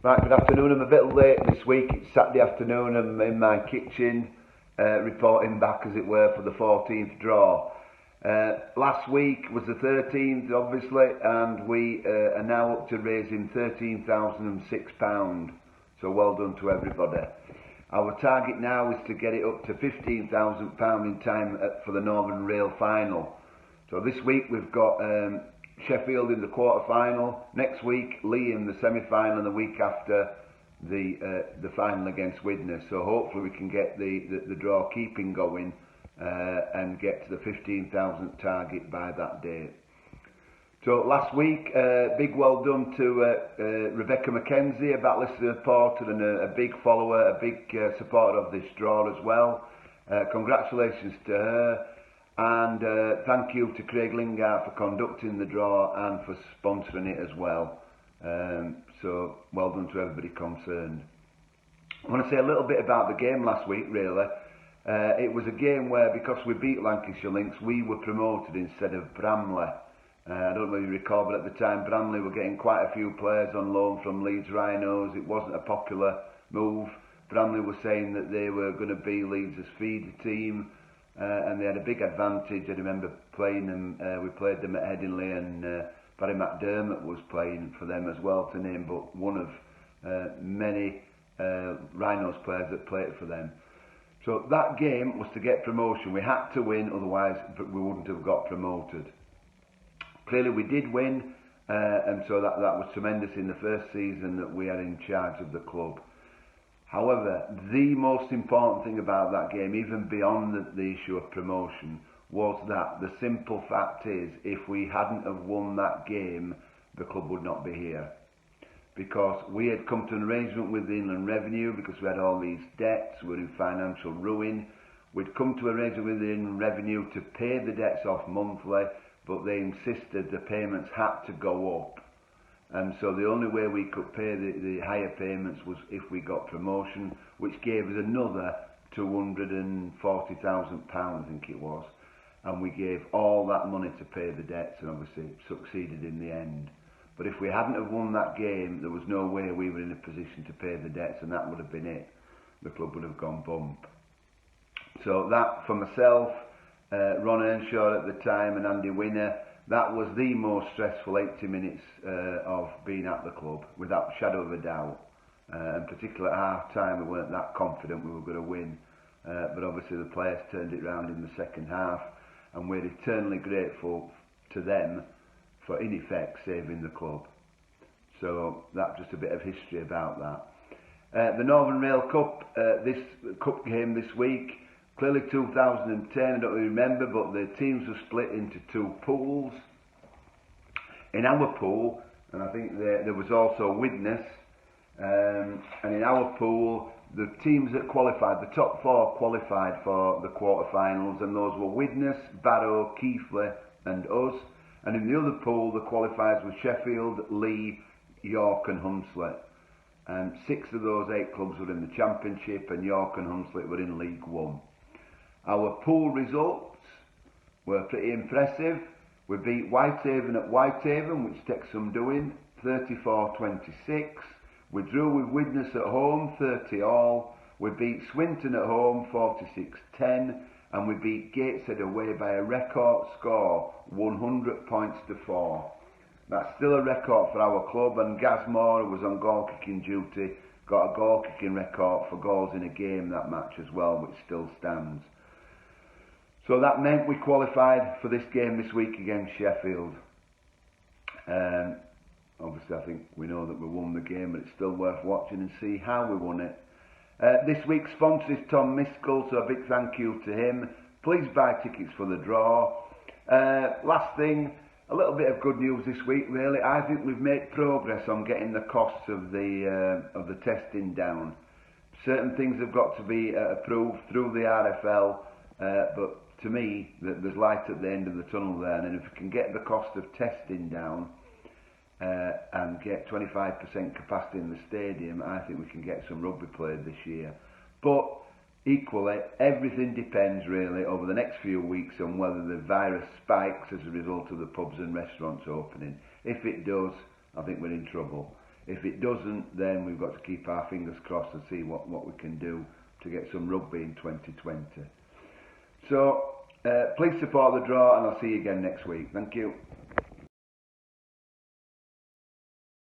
Right, good afternoon. I'm a bit late this week. It's Saturday afternoon. I'm in my kitchen reporting back, as it were, for the 14th draw. Last week was the 13th, obviously, and we are now up to raising £13,006. So well done to everybody. Our target now is to get it up to £15,000 in time for the Northern Rail final. So this week we've got Sheffield in the quarter-final. Next week, Lee in the semi-final, and the week after the final against Widnes. So hopefully we can get the draw keeping going and get to the 15,000 target by that date. So last week, big well done to Rebecca McKenzie, a Batley supporter and a big follower, a big supporter of this draw as well. Congratulations to her. And thank you to Craig Lingard for conducting the draw and for sponsoring it as well. So well done to everybody concerned. I want to say a little bit about the game last week, really. It was a game where, because we beat Lancashire Lynx, we were promoted instead of Bramley. I don't know if you recall, but at the time Bramley were getting quite a few players on loan from Leeds Rhinos. It wasn't a popular move. Bramley were saying that they were going to be Leeds' feeder team. And they had a big advantage. I remember playing them, we played them at Headingley, and Barry McDermott was playing for them as well, to name but one of many Rhinos players that played for them. So that game was to get promotion. We had to win, otherwise we wouldn't have got promoted. Clearly we did win, and so that was tremendous in the first season that we are in charge of the club. However, the most important thing about that game, even beyond the issue of promotion, was that the simple fact is, if we hadn't have won that game, the club would not be here. Because we had come to an arrangement with the Inland Revenue, because we had all these debts, we were in financial ruin. We'd come to an arrangement with the Inland Revenue to pay the debts off monthly, but they insisted the payments had to go up. And so the only way we could pay the higher payments was if we got promotion, which gave us another £240,000, I think it was. And we gave all that money to pay the debts, and obviously succeeded in the end. But if we hadn't have won that game, there was no way we were in a position to pay the debts, and that would have been it. The club would have gone bump. So that, for myself, Ron Earnshaw at the time, and Andy Winner, that was the most stressful 80 minutes of being at the club, without a shadow of a doubt. And particularly at half-time, we weren't that confident we were going to win. But obviously the players turned it round in the second half, and we're eternally grateful to them for, in effect, saving the club. So that's just a bit of history about that. The Northern Rail Cup, this cup game this week, clearly 2010, I don't really remember, but the teams were split into two pools. In our pool, and I think there was also Widnes, and in our pool, the teams that qualified, the top four qualified for the quarter-finals, and those were Widnes, Barrow, Keighley and us. And in the other pool, the qualifiers were Sheffield, Lee, York and Hunslet. And 6 of those 8 clubs were in the Championship, and York and Hunslet were in League One. Our pool results were pretty impressive. We beat Whitehaven at Whitehaven, which takes some doing, 34-26. We drew with Widnes at home, 30-all. We beat Swinton at home, 46-10. And we beat Gateshead away by a record score, 100 points to 4. That's still a record for our club, and Gaz Moore, who was on goal-kicking duty, got a goal-kicking record for goals in a game that match as well, which still stands. So that meant we qualified for this game this week against Sheffield. Obviously, I think we know that we won the game, but it's still worth watching and see how we won it. This week's sponsor is Tom Miskell, so a big thank you to him. Please buy tickets for the draw. Last thing, a little bit of good news this week, really. I think we've made progress on getting the costs of the testing down. Certain things have got to be approved through the RFL, but to me, there's light at the end of the tunnel there, and if we can get the cost of testing down and get 25% capacity in the stadium, I think we can get some rugby played this year. But equally, everything depends really over the next few weeks on whether the virus spikes as a result of the pubs and restaurants opening. If it does, I think we're in trouble. If it doesn't, then we've got to keep our fingers crossed and see what we can do to get some rugby in 2020. So please support the draw, and I'll see you again next week. Thank you.